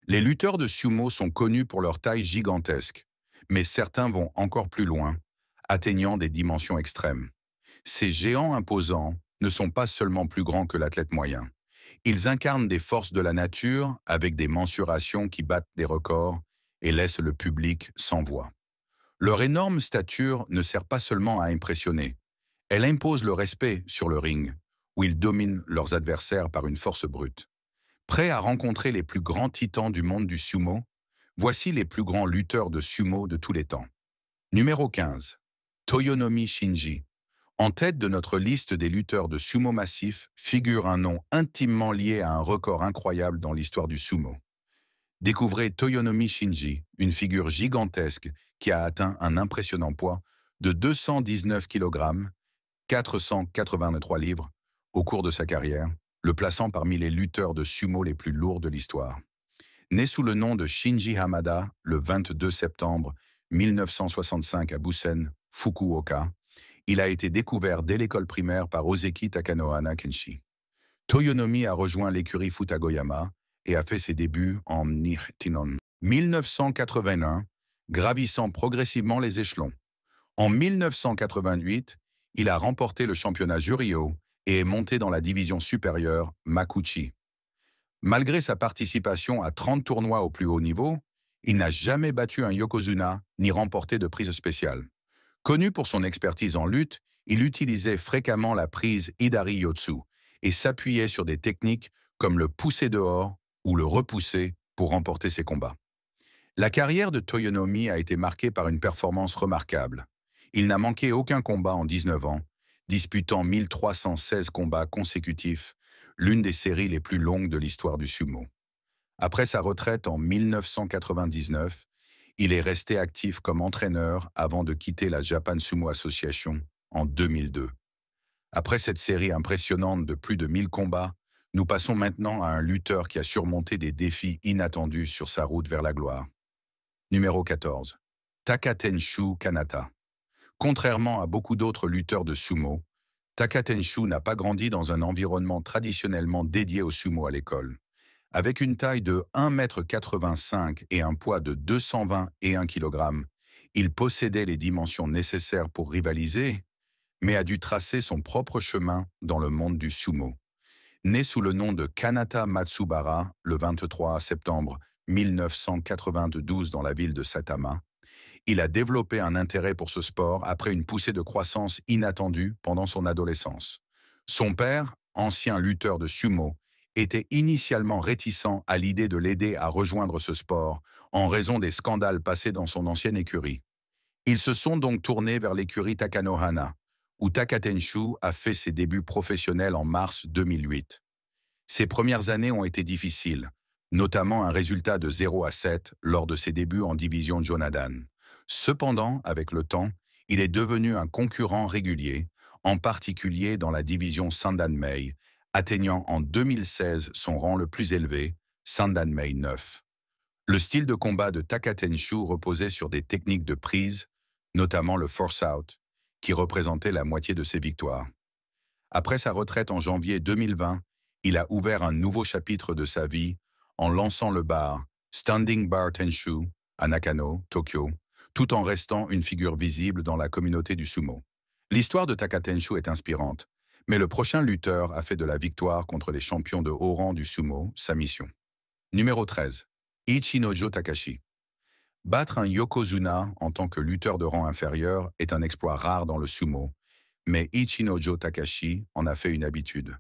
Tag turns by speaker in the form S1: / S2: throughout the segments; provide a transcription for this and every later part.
S1: Les lutteurs de sumo sont connus pour leur taille gigantesque, mais certains vont encore plus loin, atteignant des dimensions extrêmes. Ces géants imposants ne sont pas seulement plus grands que l'athlète moyen. Ils incarnent des forces de la nature avec des mensurations qui battent des records et laissent le public sans voix. Leur énorme stature ne sert pas seulement à impressionner, elle impose le respect sur le ring, où ils dominent leurs adversaires par une force brute. Prêts à rencontrer les plus grands titans du monde du sumo, voici les plus grands lutteurs de sumo de tous les temps. Numéro 15. Toyonomi Shinji. En tête de notre liste des lutteurs de sumo massif figure un nom intimement lié à un record incroyable dans l'histoire du sumo. Découvrez Toyonomi Shinji, une figure gigantesque qui a atteint un impressionnant poids de 219 kg, 483 livres, au cours de sa carrière, le plaçant parmi les lutteurs de sumo les plus lourds de l'histoire. Né sous le nom de Shinji Hamada le 22 septembre 1965 à Busen, Fukuoka, il a été découvert dès l'école primaire par Ozeki Takanohana Kenshi. Toyonomi a rejoint l'écurie Futagoyama et a fait ses débuts en Nichtinon 1981, gravissant progressivement les échelons. En 1988, il a remporté le championnat Juryo et est monté dans la division supérieure Makuchi. Malgré sa participation à 30 tournois au plus haut niveau, il n'a jamais battu un yokozuna ni remporté de prise spéciale. Connu pour son expertise en lutte, il utilisait fréquemment la prise Hidari Yotsu et s'appuyait sur des techniques comme le pousser dehors ou le repousser pour remporter ses combats. La carrière de Toyonomi a été marquée par une performance remarquable. Il n'a manqué aucun combat en 19 ans, disputant 1316 combats consécutifs, l'une des séries les plus longues de l'histoire du sumo. Après sa retraite en 1999, il est resté actif comme entraîneur avant de quitter la Japan Sumo Association en 2002. Après cette série impressionnante de plus de 1000 combats, nous passons maintenant à un lutteur qui a surmonté des défis inattendus sur sa route vers la gloire. Numéro 14. Takatenshu Kanata. Contrairement à beaucoup d'autres lutteurs de sumo, Takatenshu n'a pas grandi dans un environnement traditionnellement dédié au sumo à l'école. Avec une taille de 1,85 m et un poids de 221 kg, il possédait les dimensions nécessaires pour rivaliser, mais a dû tracer son propre chemin dans le monde du sumo. Né sous le nom de Kanata Matsubara le 23 septembre 1992 dans la ville de Saitama, il a développé un intérêt pour ce sport après une poussée de croissance inattendue pendant son adolescence. Son père, ancien lutteur de sumo, était initialement réticent à l'idée de l'aider à rejoindre ce sport en raison des scandales passés dans son ancienne écurie. Ils se sont donc tournés vers l'écurie Takanohana, où Takatenshu a fait ses débuts professionnels en mars 2008. Ses premières années ont été difficiles, notamment un résultat de 0-7 lors de ses débuts en division Jonadan. Cependant, avec le temps, il est devenu un concurrent régulier, en particulier dans la division Sandanmei, atteignant en 2016 son rang le plus élevé, Sandanmei 9. Le style de combat de Takatenshu reposait sur des techniques de prise, notamment le force out, qui représentait la moitié de ses victoires. Après sa retraite en janvier 2020, il a ouvert un nouveau chapitre de sa vie en lançant le bar Standing Bar Tenshu à Nakano, Tokyo, tout en restant une figure visible dans la communauté du sumo. L'histoire de Takatenshu est inspirante, mais le prochain lutteur a fait de la victoire contre les champions de haut rang du sumo sa mission. Numéro 13. Ichinojo Takashi. Battre un yokozuna en tant que lutteur de rang inférieur est un exploit rare dans le sumo, mais Ichinojo Takashi en a fait une habitude.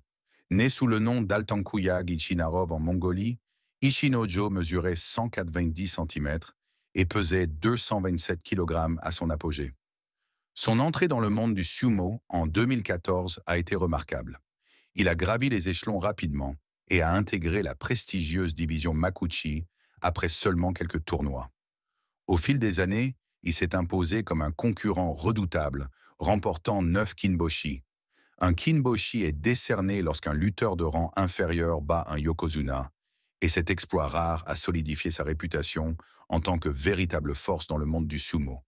S1: Né sous le nom d'Altankuya Gichinarov en Mongolie, Ichinojo mesurait 190 cm et pesait 227 kg à son apogée. Son entrée dans le monde du sumo en 2014 a été remarquable. Il a gravi les échelons rapidement et a intégré la prestigieuse division Makuchi après seulement quelques tournois. Au fil des années, il s'est imposé comme un concurrent redoutable, remportant 9 kinboshi. Un kinboshi est décerné lorsqu'un lutteur de rang inférieur bat un yokozuna, et cet exploit rare a solidifié sa réputation en tant que véritable force dans le monde du sumo.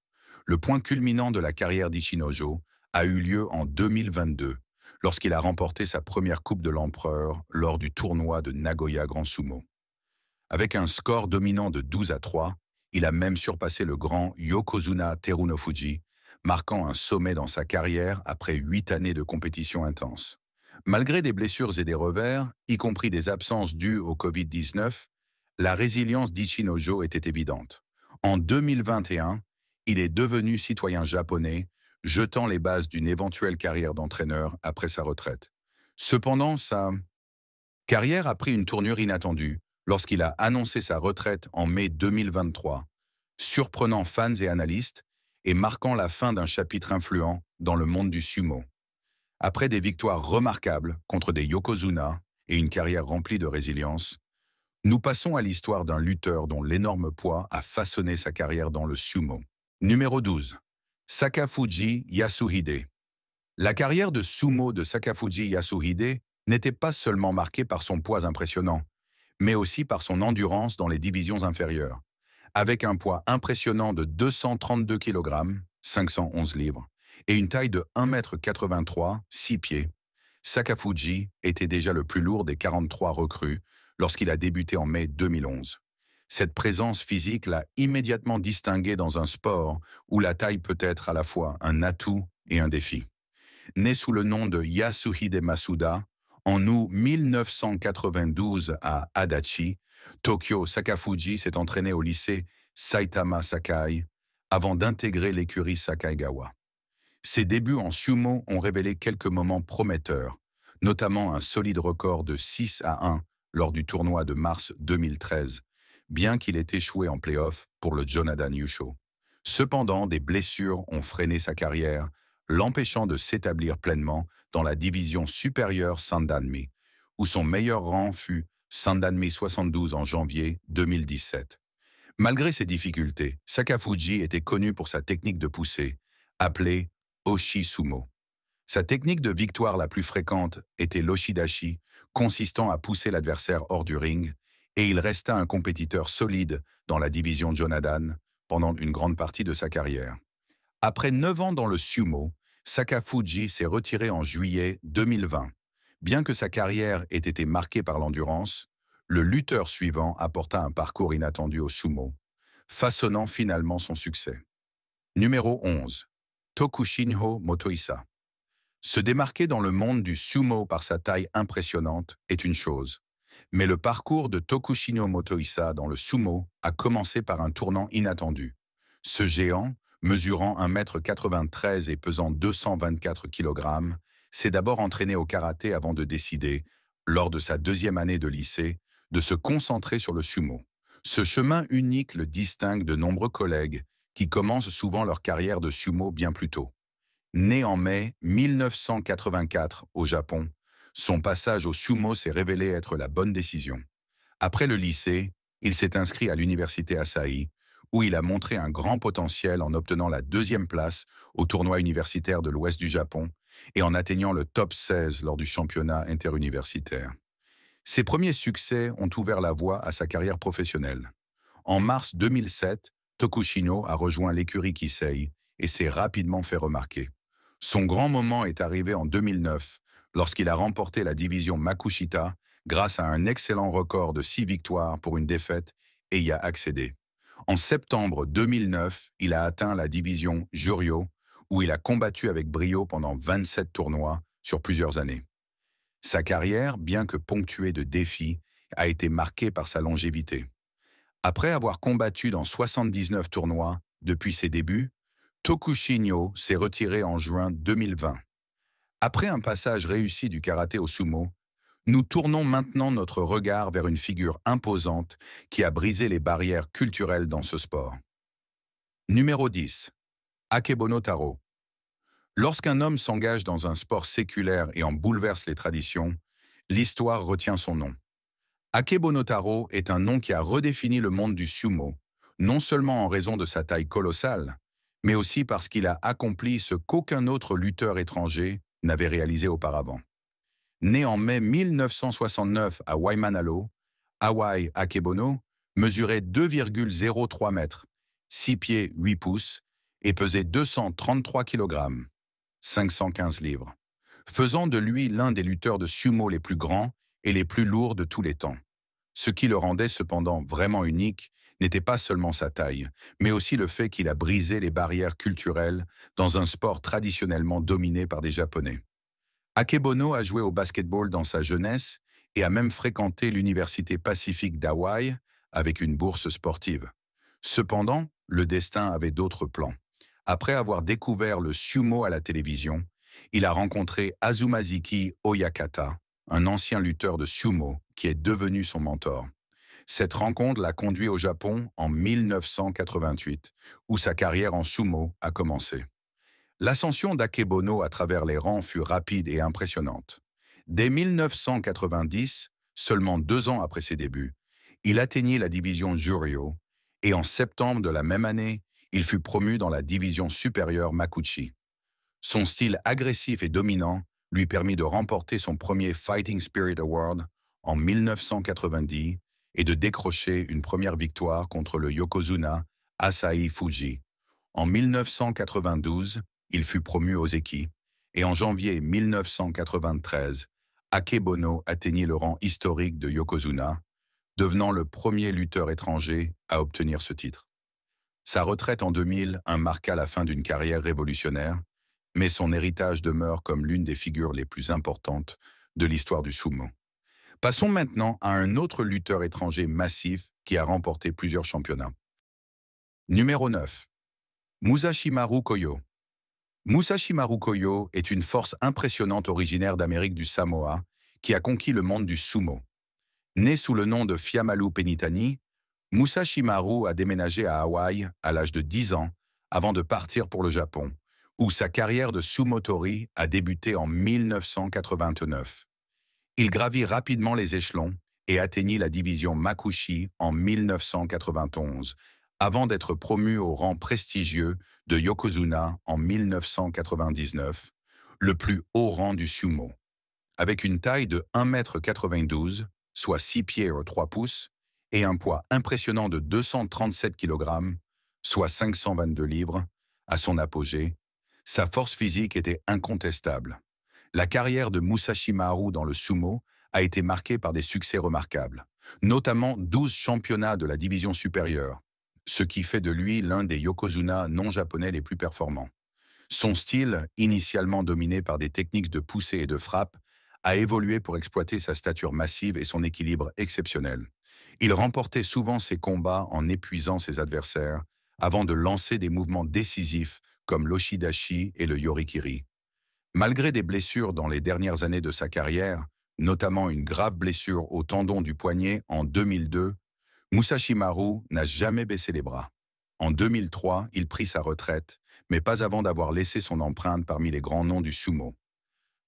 S1: Le point culminant de la carrière d'Ichinojo a eu lieu en 2022, lorsqu'il a remporté sa première Coupe de l'Empereur lors du tournoi de Nagoya Grand Sumo. Avec un score dominant de 12-3, il a même surpassé le grand Yokozuna Terunofuji, marquant un sommet dans sa carrière après 8 années de compétition intense. Malgré des blessures et des revers, y compris des absences dues au Covid-19, la résilience d'Ichinojo était évidente. En 2021, il est devenu citoyen japonais, jetant les bases d'une éventuelle carrière d'entraîneur après sa retraite. Cependant, sa carrière a pris une tournure inattendue lorsqu'il a annoncé sa retraite en mai 2023, surprenant fans et analystes et marquant la fin d'un chapitre influent dans le monde du sumo. Après des victoires remarquables contre des yokozuna et une carrière remplie de résilience, nous passons à l'histoire d'un lutteur dont l'énorme poids a façonné sa carrière dans le sumo. Numéro 12. Sakafuji Yasuhide. La carrière de sumo de Sakafuji Yasuhide n'était pas seulement marquée par son poids impressionnant, mais aussi par son endurance dans les divisions inférieures. Avec un poids impressionnant de 232 kg, 511 livres, et une taille de 1,83 m, 6 pieds, Sakafuji était déjà le plus lourd des 43 recrues lorsqu'il a débuté en mai 2011. Cette présence physique l'a immédiatement distingué dans un sport où la taille peut être à la fois un atout et un défi. Né sous le nom de Yasuhide Masuda, en août 1992 à Adachi, Tokyo, Sakafuji s'est entraîné au lycée Saitama Sakai avant d'intégrer l'écurie Sakaigawa. Ses débuts en sumo ont révélé quelques moments prometteurs, notamment un solide record de 6-1 lors du tournoi de mars 2013, bien qu'il ait échoué en play-off pour le Jonadan Yusho. Cependant, des blessures ont freiné sa carrière, l'empêchant de s'établir pleinement dans la division supérieure Sandanmi, où son meilleur rang fut Sandanmi 72 en janvier 2017. Malgré ces difficultés, Sakafuji était connu pour sa technique de poussée, appelée Oshi Sumo. Sa technique de victoire la plus fréquente était l'Oshidashi, consistant à pousser l'adversaire hors du ring, et il resta un compétiteur solide dans la division Jonadan pendant une grande partie de sa carrière. Après 9 ans dans le sumo, Sakafuji s'est retiré en juillet 2020. Bien que sa carrière ait été marquée par l'endurance, le lutteur suivant apporta un parcours inattendu au sumo, façonnant finalement son succès. Numéro 11. Tokushinho Motohisa. Se démarquer dans le monde du sumo par sa taille impressionnante est une chose, mais le parcours de Tokushinho Motohisa dans le sumo a commencé par un tournant inattendu. Ce géant, mesurant 1,93 m et pesant 224 kg, s'est d'abord entraîné au karaté avant de décider, lors de sa deuxième année de lycée, de se concentrer sur le sumo. Ce chemin unique le distingue de nombreux collègues qui commencent souvent leur carrière de sumo bien plus tôt. Né en mai 1984 au Japon, son passage au sumo s'est révélé être la bonne décision. Après le lycée, il s'est inscrit à l'université Asahi, où il a montré un grand potentiel en obtenant la 2e place au tournoi universitaire de l'Ouest du Japon et en atteignant le top 16 lors du championnat interuniversitaire. Ses premiers succès ont ouvert la voie à sa carrière professionnelle. En mars 2007, Tokushino a rejoint l'écurie Kisei et s'est rapidement fait remarquer. Son grand moment est arrivé en 2009, lorsqu'il a remporté la division Makushita grâce à un excellent record de 6 victoires pour une défaite et y a accédé. En septembre 2009, il a atteint la division Juryo, où il a combattu avec brio pendant 27 tournois sur plusieurs années. Sa carrière, bien que ponctuée de défis, a été marquée par sa longévité. Après avoir combattu dans 79 tournois depuis ses débuts, Tokushinho s'est retiré en juin 2020. Après un passage réussi du karaté au sumo, nous tournons maintenant notre regard vers une figure imposante qui a brisé les barrières culturelles dans ce sport. Numéro 10. Akebono Taro. Lorsqu'un homme s'engage dans un sport séculaire et en bouleverse les traditions, l'histoire retient son nom. Akebono Taro est un nom qui a redéfini le monde du sumo, non seulement en raison de sa taille colossale, mais aussi parce qu'il a accompli ce qu'aucun autre lutteur étranger n'avait réalisé auparavant. Né en mai 1969 à Waimanalo, Hawaï, Akebono mesurait 2,03 m, 6 pieds 8 pouces, et pesait 233 kg, 515 livres, faisant de lui l'un des lutteurs de sumo les plus grands et les plus lourds de tous les temps. Ce qui le rendait cependant vraiment unique n'était pas seulement sa taille, mais aussi le fait qu'il a brisé les barrières culturelles dans un sport traditionnellement dominé par des Japonais. Akebono a joué au basketball dans sa jeunesse et a même fréquenté l'Université Pacifique d'Hawaï avec une bourse sportive. Cependant, le destin avait d'autres plans. Après avoir découvert le sumo à la télévision, il a rencontré Azumaziki Oyakata, un ancien lutteur de sumo qui est devenu son mentor. Cette rencontre l'a conduit au Japon en 1988, où sa carrière en sumo a commencé. L'ascension d'Akebono à travers les rangs fut rapide et impressionnante. Dès 1990, seulement 2 ans après ses débuts, il atteignit la division Juryo et en septembre de la même année, il fut promu dans la division supérieure Makuchi. Son style agressif et dominant lui permit de remporter son premier Fighting Spirit Award en 1990 et de décrocher une première victoire contre le Yokozuna Asahi Fuji. En 1992, il fut promu aux Eki et en janvier 1993, Akebono atteignit le rang historique de Yokozuna, devenant le premier lutteur étranger à obtenir ce titre. Sa retraite en 2001 marqua la fin d'une carrière révolutionnaire, mais son héritage demeure comme l'une des figures les plus importantes de l'histoire du sumo. Passons maintenant à un autre lutteur étranger massif qui a remporté plusieurs championnats. Numéro 9. Musashimaru Koyo. Musashimaru Koyo est une force impressionnante originaire d'Amérique du Samoa qui a conquis le monde du sumo. Né sous le nom de Fiamalu Penitani, Musashimaru a déménagé à Hawaï à l'âge de 10 ans avant de partir pour le Japon, où sa carrière de sumotori a débuté en 1989. Il gravit rapidement les échelons et atteignit la division Makushi en 1991, avant d'être promu au rang prestigieux de Yokozuna en 1999, le plus haut rang du sumo. Avec une taille de 1,92 m, soit 6 pieds et 3 pouces, et un poids impressionnant de 237 kg, soit 522 livres, à son apogée, sa force physique était incontestable. La carrière de Musashimaru dans le sumo a été marquée par des succès remarquables, notamment 12 championnats de la division supérieure, ce qui fait de lui l'un des yokozuna non japonais les plus performants. Son style, initialement dominé par des techniques de poussée et de frappe, a évolué pour exploiter sa stature massive et son équilibre exceptionnel. Il remportait souvent ses combats en épuisant ses adversaires, avant de lancer des mouvements décisifs comme l'oshidashi et le yorikiri. Malgré des blessures dans les dernières années de sa carrière, notamment une grave blessure au tendon du poignet en 2002, Musashimaru n'a jamais baissé les bras. En 2003, il prit sa retraite, mais pas avant d'avoir laissé son empreinte parmi les grands noms du sumo.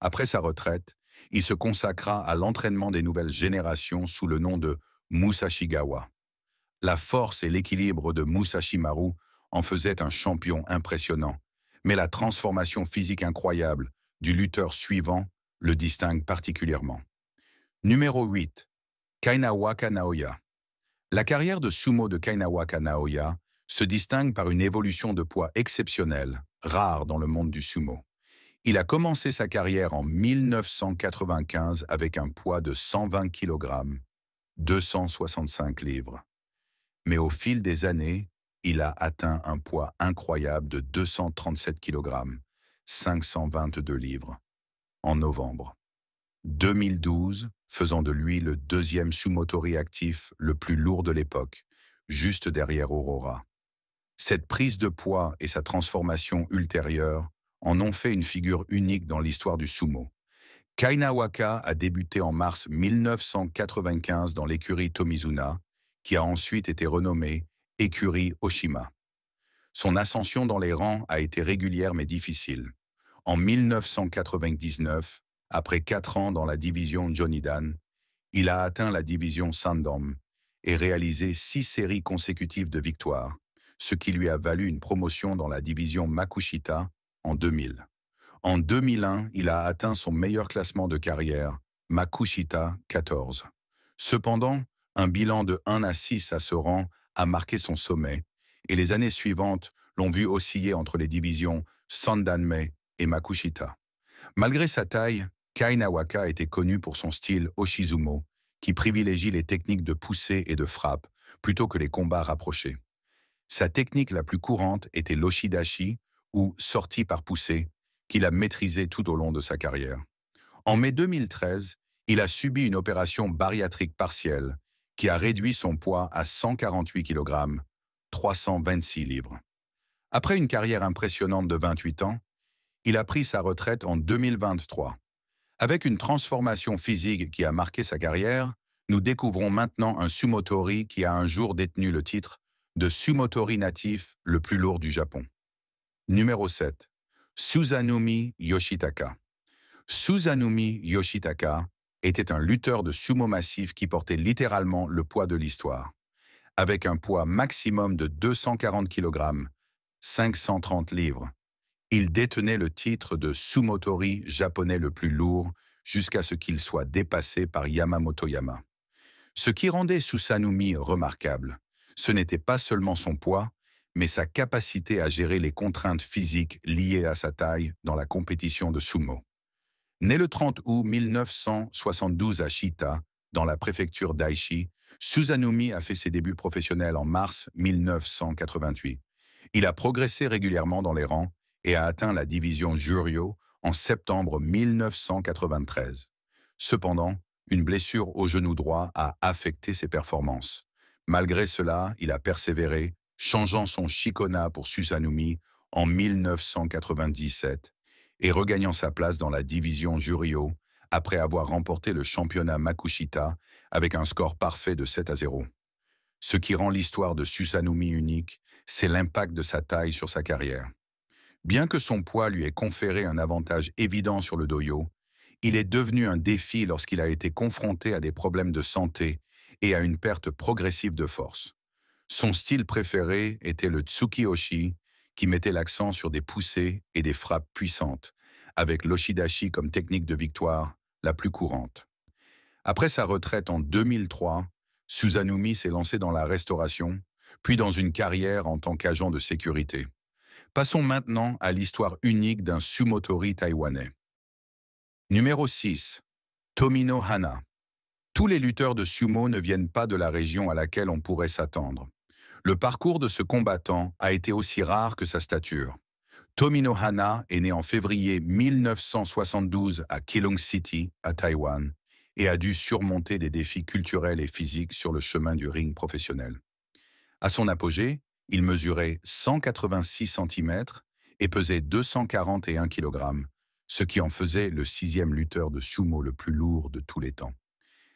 S1: Après sa retraite, il se consacra à l'entraînement des nouvelles générations sous le nom de Musashigawa. La force et l'équilibre de Musashimaru en faisaient un champion impressionnant, mais la transformation physique incroyable du lutteur suivant le distingue particulièrement. Numéro 8. Kainawaka Naoya. La carrière de sumo de Kainawaka Naoya se distingue par une évolution de poids exceptionnelle, rare dans le monde du sumo. Il a commencé sa carrière en 1995 avec un poids de 120 kg, 265 livres. Mais au fil des années, il a atteint un poids incroyable de 237 kg, 522 livres, en novembre 2012, faisant de lui le deuxième sumotori actif le plus lourd de l'époque, juste derrière Aurora. Cette prise de poids et sa transformation ultérieure en ont fait une figure unique dans l'histoire du sumo. Kainawaka a débuté en mars 1995 dans l'écurie Tomizuna, qui a ensuite été renommée écurie Oshima. Son ascension dans les rangs a été régulière mais difficile. En 1999, après 4 ans dans la division Jonidan, il a atteint la division Sandom et réalisé 6 séries consécutives de victoires, ce qui lui a valu une promotion dans la division Makushita en 2000. En 2001, il a atteint son meilleur classement de carrière, Makushita 14. Cependant, un bilan de 1-6 à ce rang a marqué son sommet, et les années suivantes l'ont vu osciller entre les divisions Sandanme et Makushita. Malgré sa taille, Kainawaka était connu pour son style Oshizumo, qui privilégie les techniques de poussée et de frappe plutôt que les combats rapprochés. Sa technique la plus courante était l'oshidashi, ou sortie par poussée, qu'il a maîtrisée tout au long de sa carrière. En mai 2013, il a subi une opération bariatrique partielle qui a réduit son poids à 148 kg, 326 livres. Après une carrière impressionnante de 28 ans, il a pris sa retraite en 2023. Avec une transformation physique qui a marqué sa carrière, nous découvrons maintenant un sumotori qui a un jour détenu le titre de sumotori natif le plus lourd du Japon. Numéro 7. Susanumi Yoshitaka. Susanumi Yoshitaka était un lutteur de sumo massif qui portait littéralement le poids de l'histoire. Avec un poids maximum de 240 kg, 530 livres, il détenait le titre de sumotori japonais le plus lourd jusqu'à ce qu'il soit dépassé par Yamamoto Yama. Ce qui rendait Susanumi remarquable, ce n'était pas seulement son poids, mais sa capacité à gérer les contraintes physiques liées à sa taille dans la compétition de sumo. Né le 30 août 1972 à Shita, dans la préfecture d'Aichi, Susanumi a fait ses débuts professionnels en mars 1988. Il a progressé régulièrement dans les rangs et a atteint la division Juryo en septembre 1993. Cependant, une blessure au genou droit a affecté ses performances. Malgré cela, il a persévéré, changeant son shikona pour Susanumi en 1997 et regagnant sa place dans la division Juryo après avoir remporté le championnat Makushita avec un score parfait de 7-0. Ce qui rend l'histoire de Susanumi unique, c'est l'impact de sa taille sur sa carrière. Bien que son poids lui ait conféré un avantage évident sur le dojo, il est devenu un défi lorsqu'il a été confronté à des problèmes de santé et à une perte progressive de force. Son style préféré était le Tsuki-Oshi, qui mettait l'accent sur des poussées et des frappes puissantes, avec l'Oshidashi comme technique de victoire la plus courante. Après sa retraite en 2003, Susanumi s'est lancé dans la restauration, puis dans une carrière en tant qu'agent de sécurité. Passons maintenant à l'histoire unique d'un sumotori taïwanais. Numéro 6. Tomino Hana. Tous les lutteurs de sumo ne viennent pas de la région à laquelle on pourrait s'attendre. Le parcours de ce combattant a été aussi rare que sa stature. Tomino Hana est né en février 1972 à Keelung City, à Taïwan, et a dû surmonter des défis culturels et physiques sur le chemin du ring professionnel. À son apogée, il mesurait 186 cm et pesait 241 kg, ce qui en faisait le 6e lutteur de sumo le plus lourd de tous les temps.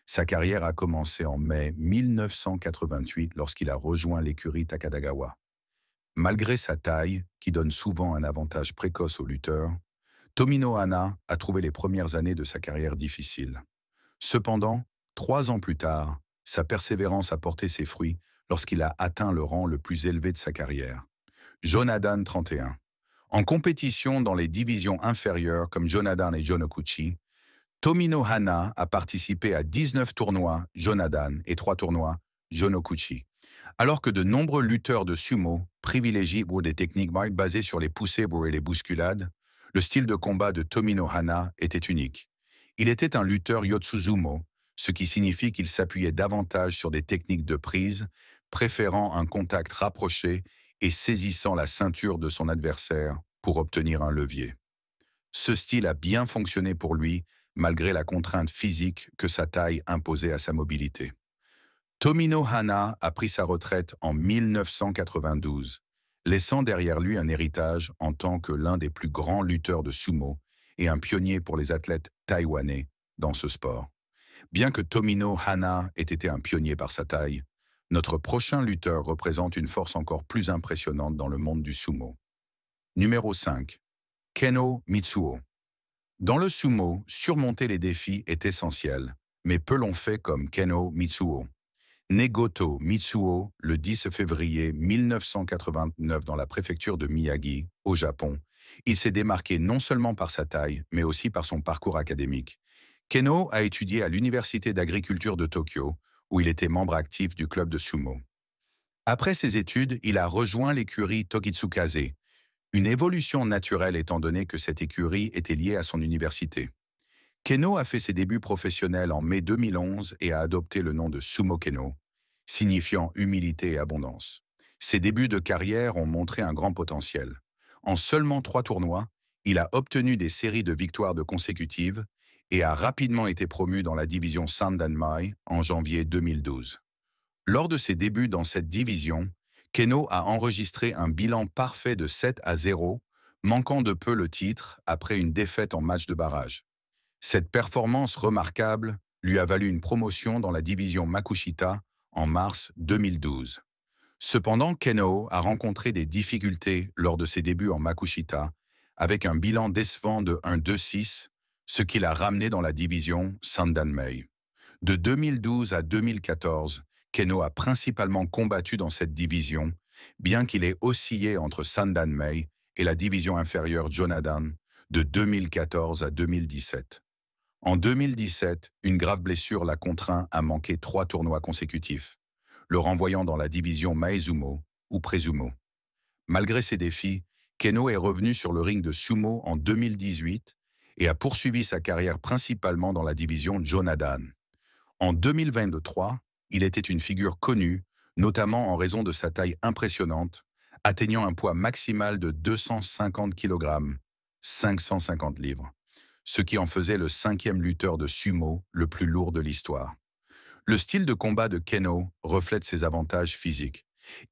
S1: Sa carrière a commencé en mai 1988 lorsqu'il a rejoint l'écurie Takadagawa. Malgré sa taille, qui donne souvent un avantage précoce aux lutteurs, Tomino Hana a trouvé les premières années de sa carrière difficiles. Cependant, 3 ans plus tard, sa persévérance a porté ses fruits lorsqu'il a atteint le rang le plus élevé de sa carrière, Jonadan 31. En compétition dans les divisions inférieures comme Jonadan et Jonokuchi, Tomino Hana a participé à 19 tournois Jonadan et 3 tournois Jonokuchi. Alors que de nombreux lutteurs de sumo privilégient des techniques basées sur les poussées et les bousculades, le style de combat de Tomino Hana était unique. Il était un lutteur Yotsuzumo, ce qui signifie qu'il s'appuyait davantage sur des techniques de prise, préférant un contact rapproché et saisissant la ceinture de son adversaire pour obtenir un levier. Ce style a bien fonctionné pour lui, malgré la contrainte physique que sa taille imposait à sa mobilité. Tomino Hana a pris sa retraite en 1992, laissant derrière lui un héritage en tant que l'un des plus grands lutteurs de sumo et un pionnier pour les athlètes taïwanais dans ce sport. Bien que Tomino Hana ait été un pionnier par sa taille, notre prochain lutteur représente une force encore plus impressionnante dans le monde du sumo. Numéro 5. Keno Mitsuo. Dans le sumo, surmonter les défis est essentiel, mais peu l'ont fait comme Keno Mitsuo. Né Goto Mitsuo le 10 février 1989 dans la préfecture de Miyagi, au Japon, il s'est démarqué non seulement par sa taille, mais aussi par son parcours académique. Keno a étudié à l'Université d'agriculture de Tokyo, où il était membre actif du club de sumo. Après ses études, il a rejoint l'écurie Tokitsukaze, une évolution naturelle étant donné que cette écurie était liée à son université. Keno a fait ses débuts professionnels en mai 2011 et a adopté le nom de Sumo Keno, signifiant humilité et abondance. Ses débuts de carrière ont montré un grand potentiel. En seulement 3 tournois, il a obtenu des séries de victoires de consécutives et a rapidement été promu dans la division Sandanmai en janvier 2012. Lors de ses débuts dans cette division, Keno a enregistré un bilan parfait de 7-0, manquant de peu le titre après une défaite en match de barrage. Cette performance remarquable lui a valu une promotion dans la division Makushita en mars 2012. Cependant, Keno a rencontré des difficultés lors de ses débuts en Makushita, avec un bilan décevant de 1-2-6, ce qui l'a ramené dans la division Sandanmei. De 2012 à 2014, Keno a principalement combattu dans cette division, bien qu'il ait oscillé entre Sandanmei et la division inférieure Jonadan de 2014 à 2017. En 2017, une grave blessure l'a contraint à manquer 3 tournois consécutifs, le renvoyant dans la division Maezumo ou Presumo. Malgré ces défis, Keno est revenu sur le ring de sumo en 2018 et a poursuivi sa carrière principalement dans la division Jonadan. En 2023, il était une figure connue, notamment en raison de sa taille impressionnante, atteignant un poids maximal de 250 kg, 550 livres, ce qui en faisait le 5e lutteur de sumo le plus lourd de l'histoire. Le style de combat de Keno reflète ses avantages physiques.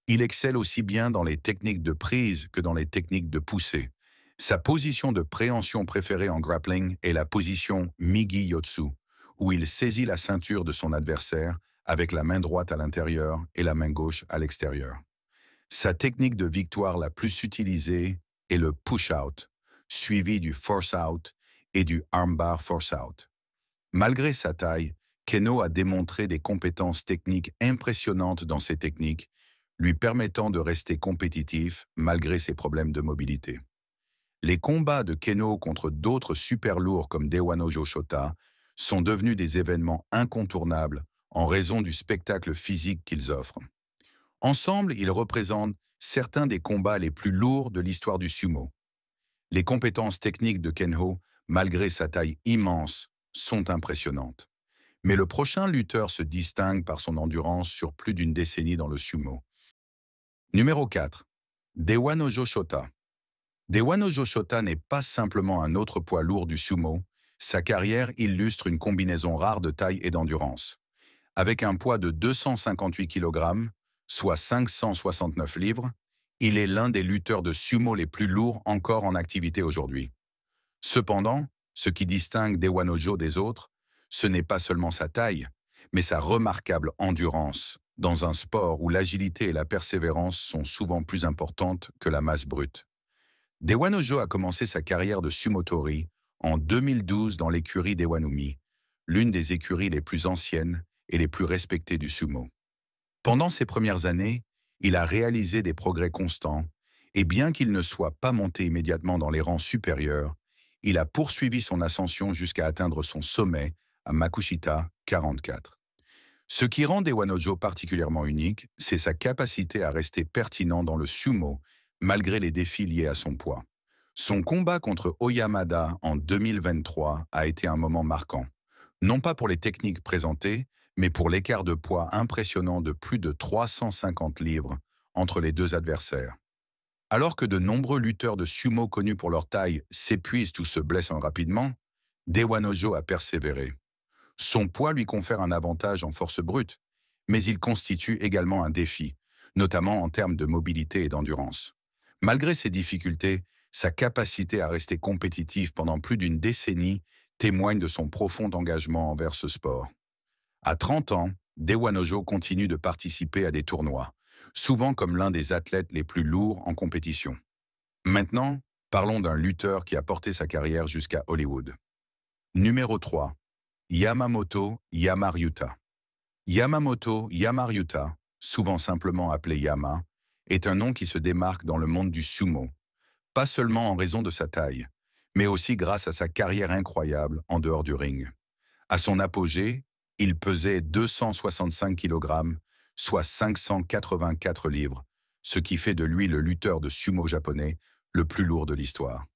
S1: Il excelle aussi bien dans les techniques de prise que dans les techniques de poussée. Sa position de préhension préférée en grappling est la position Migi Yotsu, où il saisit la ceinture de son adversaire avec la main droite à l'intérieur et la main gauche à l'extérieur. Sa technique de victoire la plus utilisée est le push-out, suivi du force-out et du armbar force-out. Malgré sa taille, Keno a démontré des compétences techniques impressionnantes dans ses techniques, lui permettant de rester compétitif malgré ses problèmes de mobilité. Les combats de Keno contre d'autres super lourds comme Dewanojo Shota sont devenus des événements incontournables en raison du spectacle physique qu'ils offrent. Ensemble, ils représentent certains des combats les plus lourds de l'histoire du sumo. Les compétences techniques de Keno, malgré sa taille immense, sont impressionnantes. Mais le prochain lutteur se distingue par son endurance sur plus d'une décennie dans le sumo. Numéro 4. Dewanojo Shota. Dewanojo Shota n'est pas simplement un autre poids lourd du sumo, sa carrière illustre une combinaison rare de taille et d'endurance. Avec un poids de 258 kg, soit 569 livres, il est l'un des lutteurs de sumo les plus lourds encore en activité aujourd'hui. Cependant, ce qui distingue Dewanojo des autres, ce n'est pas seulement sa taille, mais sa remarquable endurance, dans un sport où l'agilité et la persévérance sont souvent plus importantes que la masse brute. Dewanojo a commencé sa carrière de sumotori en 2012 dans l'écurie d'Ewanumi, l'une des écuries les plus anciennes et les plus respectées du sumo. Pendant ses premières années, il a réalisé des progrès constants, et bien qu'il ne soit pas monté immédiatement dans les rangs supérieurs, il a poursuivi son ascension jusqu'à atteindre son sommet à Makushita 44. Ce qui rend Dewanojo particulièrement unique, c'est sa capacité à rester pertinent dans le sumo, malgré les défis liés à son poids. Son combat contre Oyamada en 2023 a été un moment marquant, non pas pour les techniques présentées, mais pour l'écart de poids impressionnant de plus de 350 livres entre les deux adversaires. Alors que de nombreux lutteurs de sumo connus pour leur taille s'épuisent ou se blessent rapidement, Dewanojo a persévéré. Son poids lui confère un avantage en force brute, mais il constitue également un défi, notamment en termes de mobilité et d'endurance. Malgré ces difficultés, sa capacité à rester compétitif pendant plus d'une décennie témoigne de son profond engagement envers ce sport. À 30 ans, Dewanojo continue de participer à des tournois, souvent comme l'un des athlètes les plus lourds en compétition. Maintenant, parlons d'un lutteur qui a porté sa carrière jusqu'à Hollywood. Numéro 3. Yamamoto Yamaryuta. Yamamoto Yamaryuta, souvent simplement appelé Yama, est un nom qui se démarque dans le monde du sumo, pas seulement en raison de sa taille, mais aussi grâce à sa carrière incroyable en dehors du ring. À son apogée, il pesait 265 kg, soit 584 livres, ce qui fait de lui le lutteur de sumo japonais le plus lourd de l'histoire.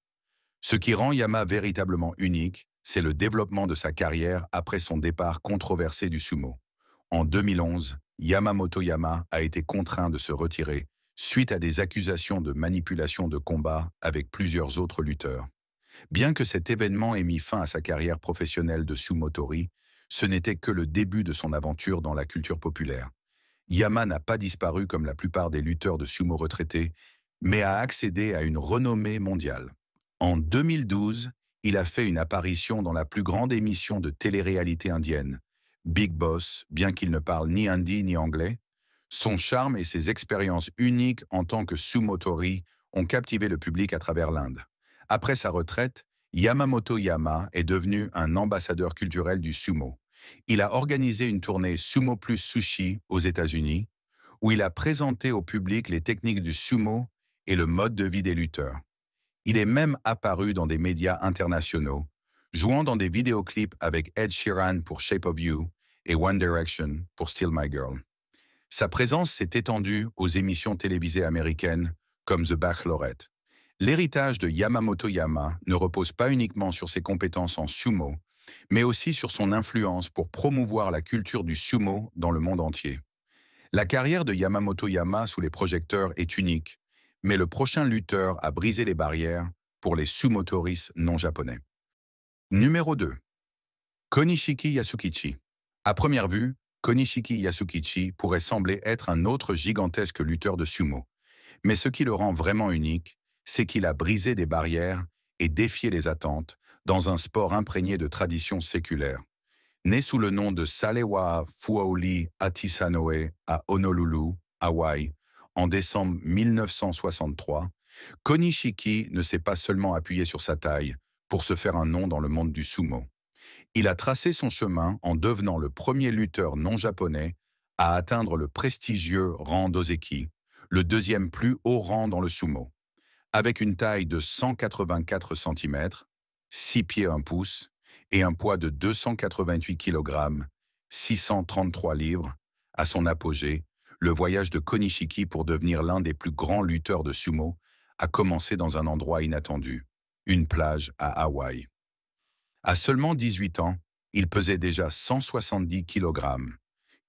S1: Ce qui rend Yama véritablement unique, c'est le développement de sa carrière après son départ controversé du sumo. En 2011, Yamamoto Yama a été contraint de se retirer suite à des accusations de manipulation de combat avec plusieurs autres lutteurs. Bien que cet événement ait mis fin à sa carrière professionnelle de sumotori, ce n'était que le début de son aventure dans la culture populaire. Yama n'a pas disparu comme la plupart des lutteurs de sumo retraités, mais a accédé à une renommée mondiale. En 2012, il a fait une apparition dans la plus grande émission de télé-réalité indienne, Big Boss, bien qu'il ne parle ni hindi ni anglais. Son charme et ses expériences uniques en tant que sumotori ont captivé le public à travers l'Inde. Après sa retraite, Yamamoto Yama est devenu un ambassadeur culturel du sumo. Il a organisé une tournée Sumo plus Sushi aux États-Unis, où il a présenté au public les techniques du sumo et le mode de vie des lutteurs. Il est même apparu dans des médias internationaux, jouant dans des vidéoclips avec Ed Sheeran pour Shape of You et One Direction pour Still My Girl. Sa présence s'est étendue aux émissions télévisées américaines comme The Bachelorette. L'héritage de Yamamoto Yama ne repose pas uniquement sur ses compétences en sumo, mais aussi sur son influence pour promouvoir la culture du sumo dans le monde entier. La carrière de Yamamoto Yama sous les projecteurs est unique, mais le prochain lutteur a brisé les barrières pour les sumotoris non japonais. Numéro 2. Konishiki Yasukichi. À première vue, Konishiki Yasukichi pourrait sembler être un autre gigantesque lutteur de sumo. Mais ce qui le rend vraiment unique, c'est qu'il a brisé des barrières et défié les attentes dans un sport imprégné de traditions séculaires. Né sous le nom de Salewa Fuauli Atisanoe à Honolulu, Hawaï, en décembre 1963, Konishiki ne s'est pas seulement appuyé sur sa taille pour se faire un nom dans le monde du sumo. Il a tracé son chemin en devenant le premier lutteur non japonais à atteindre le prestigieux rang d'Ozeki, le deuxième plus haut rang dans le sumo. Avec une taille de 184 cm, 6 pieds 1 pouce, et un poids de 288 kg, 633 livres, à son apogée, le voyage de Konishiki pour devenir l'un des plus grands lutteurs de sumo a commencé dans un endroit inattendu, une plage à Hawaï. À seulement 18 ans, il pesait déjà 170 kg,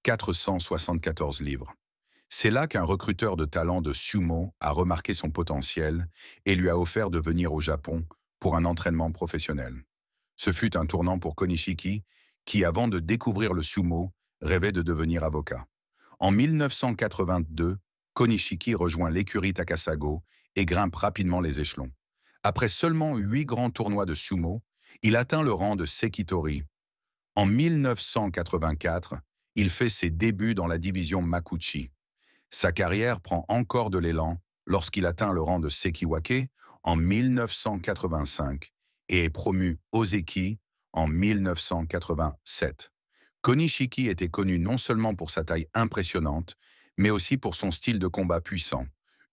S1: 474 livres. C'est là qu'un recruteur de talent de sumo a remarqué son potentiel et lui a offert de venir au Japon pour un entraînement professionnel. Ce fut un tournant pour Konishiki, qui, avant de découvrir le sumo, rêvait de devenir avocat. En 1982, Konishiki rejoint l'écurie Takasago et grimpe rapidement les échelons. Après seulement 8 grands tournois de sumo, il atteint le rang de Sekitori. En 1984, il fait ses débuts dans la division Makuuchi. Sa carrière prend encore de l'élan lorsqu'il atteint le rang de Sekiwake en 1985 et est promu Ozeki en 1987. Konishiki était connu non seulement pour sa taille impressionnante, mais aussi pour son style de combat puissant,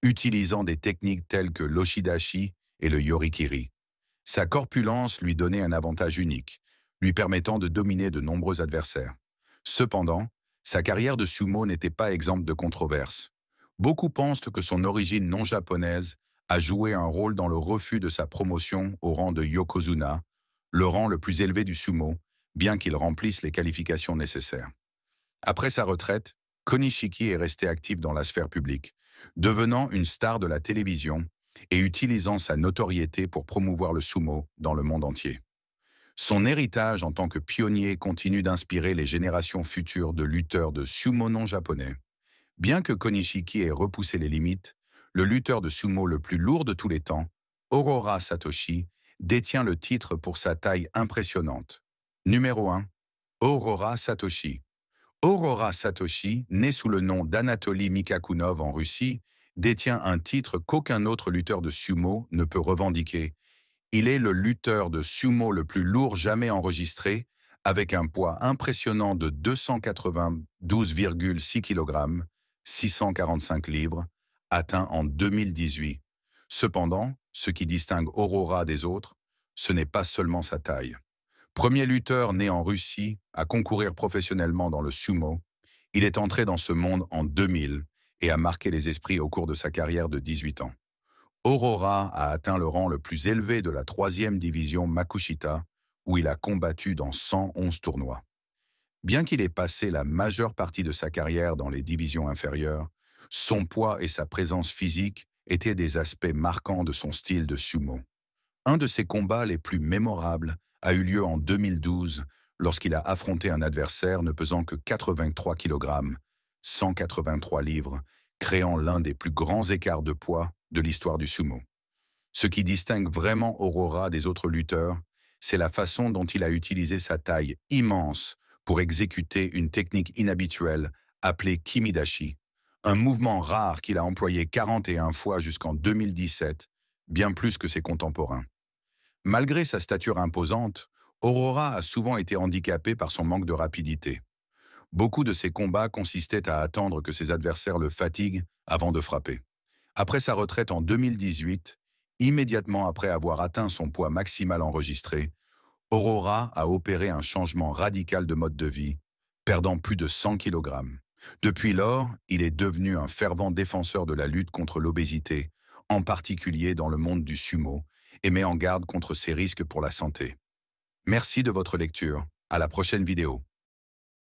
S1: utilisant des techniques telles que l'oshidashi et le yorikiri. Sa corpulence lui donnait un avantage unique, lui permettant de dominer de nombreux adversaires. Cependant, sa carrière de sumo n'était pas exempte de controverses. Beaucoup pensent que son origine non japonaise a joué un rôle dans le refus de sa promotion au rang de Yokozuna, le rang le plus élevé du sumo, bien qu'il remplisse les qualifications nécessaires. Après sa retraite, Konishiki est resté actif dans la sphère publique, devenant une star de la télévision et utilisant sa notoriété pour promouvoir le sumo dans le monde entier. Son héritage en tant que pionnier continue d'inspirer les générations futures de lutteurs de sumo non japonais. Bien que Konishiki ait repoussé les limites, le lutteur de sumo le plus lourd de tous les temps, Aurora Satoshi, détient le titre pour sa taille impressionnante. Numéro 1. Aurora Satoshi. Aurora Satoshi, né sous le nom d'Anatoly Mikakunov en Russie, détient un titre qu'aucun autre lutteur de sumo ne peut revendiquer. Il est le lutteur de sumo le plus lourd jamais enregistré, avec un poids impressionnant de 292,6 kg, 645 livres, atteint en 2018. Cependant, ce qui distingue Aurora des autres, ce n'est pas seulement sa taille. Premier lutteur né en Russie à concourir professionnellement dans le sumo, il est entré dans ce monde en 2000 et a marqué les esprits au cours de sa carrière de 18 ans. Aurora a atteint le rang le plus élevé de la 3e division Makushita, où il a combattu dans 111 tournois. Bien qu'il ait passé la majeure partie de sa carrière dans les divisions inférieures, son poids et sa présence physique étaient des aspects marquants de son style de sumo. Un de ses combats les plus mémorables a eu lieu en 2012 lorsqu'il a affronté un adversaire ne pesant que 83 kg, 183 livres, créant l'un des plus grands écarts de poids de l'histoire du sumo. Ce qui distingue vraiment Aurora des autres lutteurs, c'est la façon dont il a utilisé sa taille immense pour exécuter une technique inhabituelle appelée Kimidashi, un mouvement rare qu'il a employé 41 fois jusqu'en 2017, bien plus que ses contemporains. Malgré sa stature imposante, Aurora a souvent été handicapé par son manque de rapidité. Beaucoup de ses combats consistaient à attendre que ses adversaires le fatiguent avant de frapper. Après sa retraite en 2018, immédiatement après avoir atteint son poids maximal enregistré, Aurora a opéré un changement radical de mode de vie, perdant plus de 100 kg. Depuis lors, il est devenu un fervent défenseur de la lutte contre l'obésité, en particulier dans le monde du sumo, et met en garde contre ses risques pour la santé. Merci de votre lecture. À la prochaine vidéo.